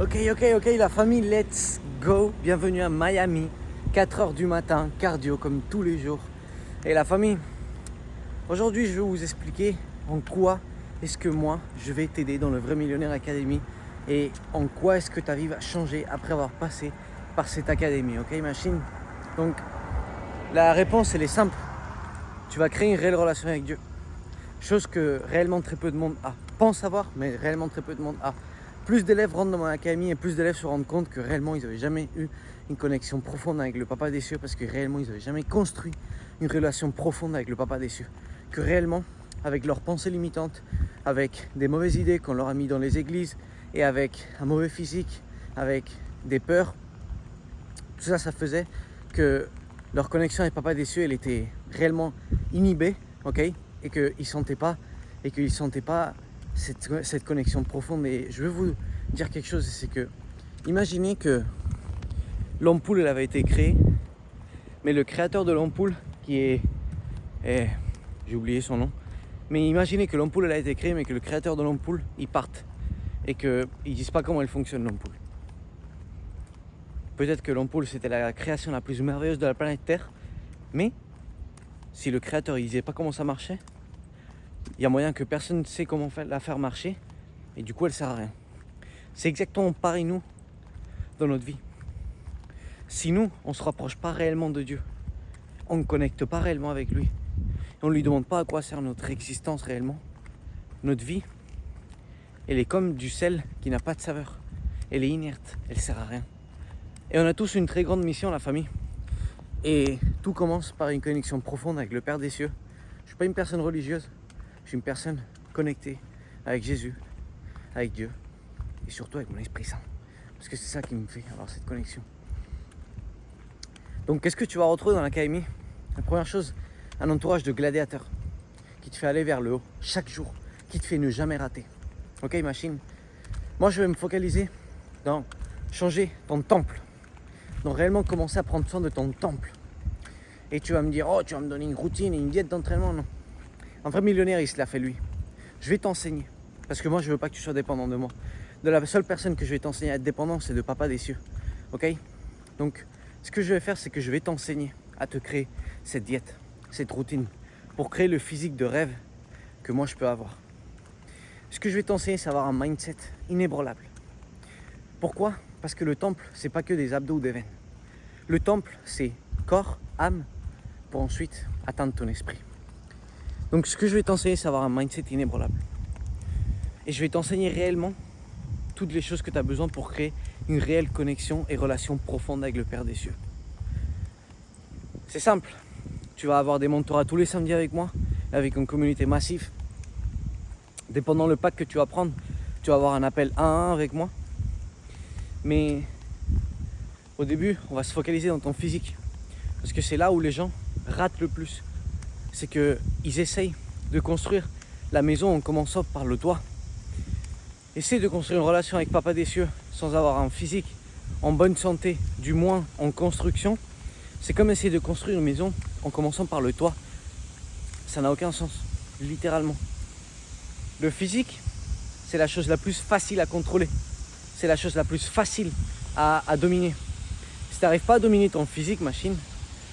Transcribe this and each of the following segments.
Ok, la famille, let's go. Bienvenue à Miami, 4h du matin, cardio comme tous les jours. Et la famille, aujourd'hui je vais vous expliquer en quoi est-ce que moi je vais t'aider dans le Vrai Millionnaire Academy et en quoi est-ce que tu arrives à changer après avoir passé par cette académie, ok machine? Donc la réponse elle est simple, tu vas créer une réelle relation avec Dieu. Chose que réellement très peu de monde a. Pense avoir, mais réellement très peu de monde a. Plus d'élèves rentrent dans mon académie et plus d'élèves se rendent compte que réellement ils n'avaient jamais eu une connexion profonde avec le Papa des cieux, parce que réellement ils n'avaient jamais construit une relation profonde avec le Papa des cieux. Que réellement, avec leurs pensées limitantes, avec des mauvaises idées qu'on leur a mis dans les églises et avec un mauvais physique, avec des peurs, tout ça, ça faisait que leur connexion avec le Papa des cieux, elle était réellement inhibée, ok, et qu'ils ne sentaient pas cette connexion profonde. Et je veux vous dire quelque chose, c'est que imaginez que l'ampoule elle avait été créée, mais le créateur de l'ampoule j'ai oublié son nom, mais imaginez que l'ampoule elle a été créée mais que le créateur de l'ampoule il parte et qu'ils ne disent pas comment elle fonctionne l'ampoule. Peut-être que l'ampoule c'était la création la plus merveilleuse de la planète Terre, mais si le créateur il disait pas comment ça marchait, il y a moyen que personne ne sait comment la faire marcher et du coup elle sert à rien. C'est exactement pareil nous dans notre vie. Si nous on se rapproche pas réellement de Dieu, on ne connecte pas réellement avec lui, on ne lui demande pas à quoi sert notre existence réellement, notre vie elle est comme du sel qui n'a pas de saveur, elle est inerte, elle sert à rien. Et on a tous une très grande mission la famille, et tout commence par une connexion profonde avec le Père des cieux. Je ne suis pas une personne religieuse, je suis une personne connectée avec Jésus, avec Dieu et surtout avec mon Esprit Saint. Parce que c'est ça qui me fait avoir cette connexion. Donc qu'est-ce que tu vas retrouver dans l'académie? La première chose, un entourage de gladiateurs qui te fait aller vers le haut chaque jour, qui te fait ne jamais rater. Ok machine? Moi je vais me focaliser dans changer ton temple, dans réellement commencer à prendre soin de ton temple. Et tu vas me dire, oh tu vas me donner une routine et une diète d'entraînement. Non. Un vrai millionnaire, il se l'a fait lui. Je vais t'enseigner. Parce que moi, je ne veux pas que tu sois dépendant de moi. De la seule personne que je vais t'enseigner à être dépendant, c'est de Papa des cieux. Ok? Donc, ce que je vais faire, c'est que je vais t'enseigner à te créer cette diète, cette routine, pour créer le physique de rêve que moi, je peux avoir. Ce que je vais t'enseigner, c'est avoir un mindset inébranlable. Pourquoi? Parce que le temple, c'est pas que des abdos ou des veines. Le temple, c'est corps, âme, pour ensuite atteindre ton esprit. Donc ce que je vais t'enseigner, c'est avoir un mindset inébranlable. Et je vais t'enseigner réellement toutes les choses que tu as besoin pour créer une réelle connexion et relation profonde avec le Père des cieux. C'est simple. Tu vas avoir des mentorats tous les samedis avec moi, avec une communauté massive. Dépendant le pack que tu vas prendre, tu vas avoir un appel 1 à 1 avec moi. Mais au début, on va se focaliser dans ton physique. Parce que c'est là où les gens ratent le plus. C'est qu'ils essayent de construire la maison en commençant par le toit. Essaye de construire une relation avec Papa des cieux sans avoir un physique en bonne santé, du moins en construction. C'est comme essayer de construire une maison en commençant par le toit. Ça n'a aucun sens, littéralement. Le physique, c'est la chose la plus facile à contrôler. C'est la chose la plus facile à dominer. Si tu n'arrives pas à dominer ton physique, machine,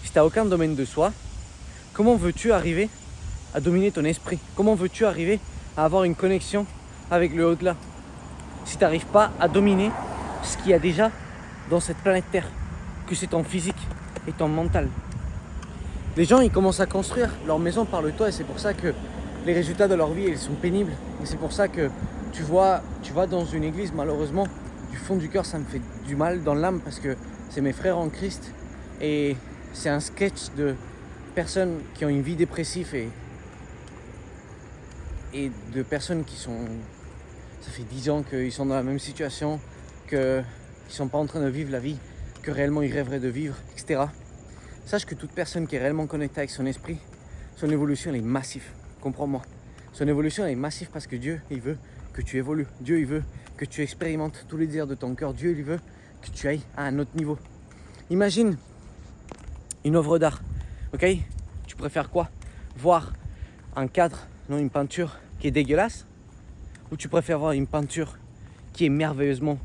si tu n'as aucun domaine de soi, comment veux-tu arriver à dominer ton esprit? Comment veux-tu arriver à avoir une connexion avec le au-delà si tu n'arrives pas à dominer ce qu'il y a déjà dans cette planète Terre, que c'est ton physique et ton mental? Les gens, ils commencent à construire leur maison par le toit et c'est pour ça que les résultats de leur vie, ils sont pénibles. Et c'est pour ça que tu vas dans une église, malheureusement, du fond du cœur, ça me fait du mal dans l'âme parce que c'est mes frères en Christ et c'est un sketch de personnes qui ont une vie dépressive et de personnes qui sont... Ça fait 10 ans qu'ils sont dans la même situation, qu'ils ne sont pas en train de vivre la vie que réellement ils rêveraient de vivre, etc. Sache que toute personne qui est réellement connectée avec son esprit, son évolution elle est massive, comprends-moi. Son évolution elle est massive parce que Dieu, il veut que tu évolues. Dieu, il veut que tu expérimentes tous les désirs de ton cœur. Dieu, il veut que tu ailles à un autre niveau. Imagine une œuvre d'art. Ok, tu préfères quoi? Voir un cadre, non une peinture qui est dégueulasse, ou tu préfères voir une peinture qui est merveilleusement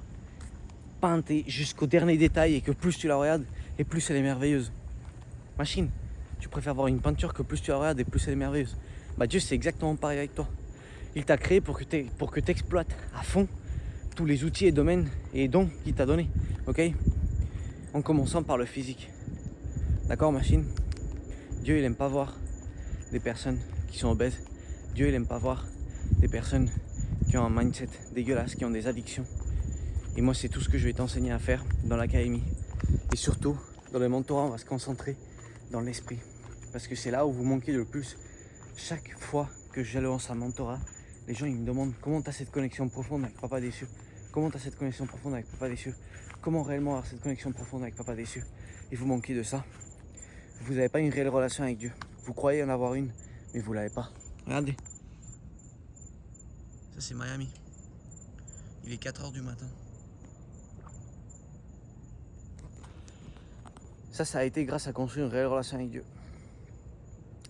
peinte jusqu'au dernier détail et que plus tu la regardes et plus elle est merveilleuse. Machine, tu préfères voir une peinture que plus tu la regardes et plus elle est merveilleuse. Bah Dieu c'est exactement pareil avec toi. Il t'a créé pour que tu exploites à fond tous les outils et domaines et dons qu'il t'a donné. Ok? En commençant par le physique. D'accord machine? Dieu il aime pas voir des personnes qui sont obèses. Dieu il aime pas voir des personnes qui ont un mindset dégueulasse, qui ont des addictions. Et moi c'est tout ce que je vais t'enseigner à faire dans l'académie. Et surtout dans le mentorat on va se concentrer dans l'esprit. Parce que c'est là où vous manquez le plus. Chaque fois que je lance un mentorat, les gens ils me demandent comment tu as cette connexion profonde avec Papa Déçu. Comment tu as cette connexion profonde avec Papa Déçu. Comment réellement avoir cette connexion profonde avec Papa Déçu. Et vous manquez de ça. Vous n'avez pas une réelle relation avec Dieu. Vous croyez en avoir une, mais vous ne l'avez pas. Regardez. Ça c'est Miami. Il est 4h du matin. Ça a été grâce à construire une réelle relation avec Dieu.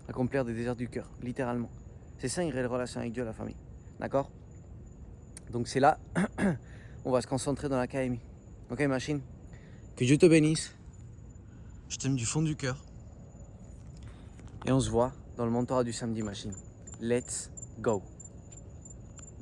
Accomplir des désirs du cœur, littéralement. C'est ça une réelle relation avec Dieu, la famille. D'accord? Donc c'est là, on va se concentrer dans l'académie. Ok machine? Que Dieu te bénisse. Je t'aime du fond du cœur. Et on se voit dans le mentorat du samedi machine. Let's go!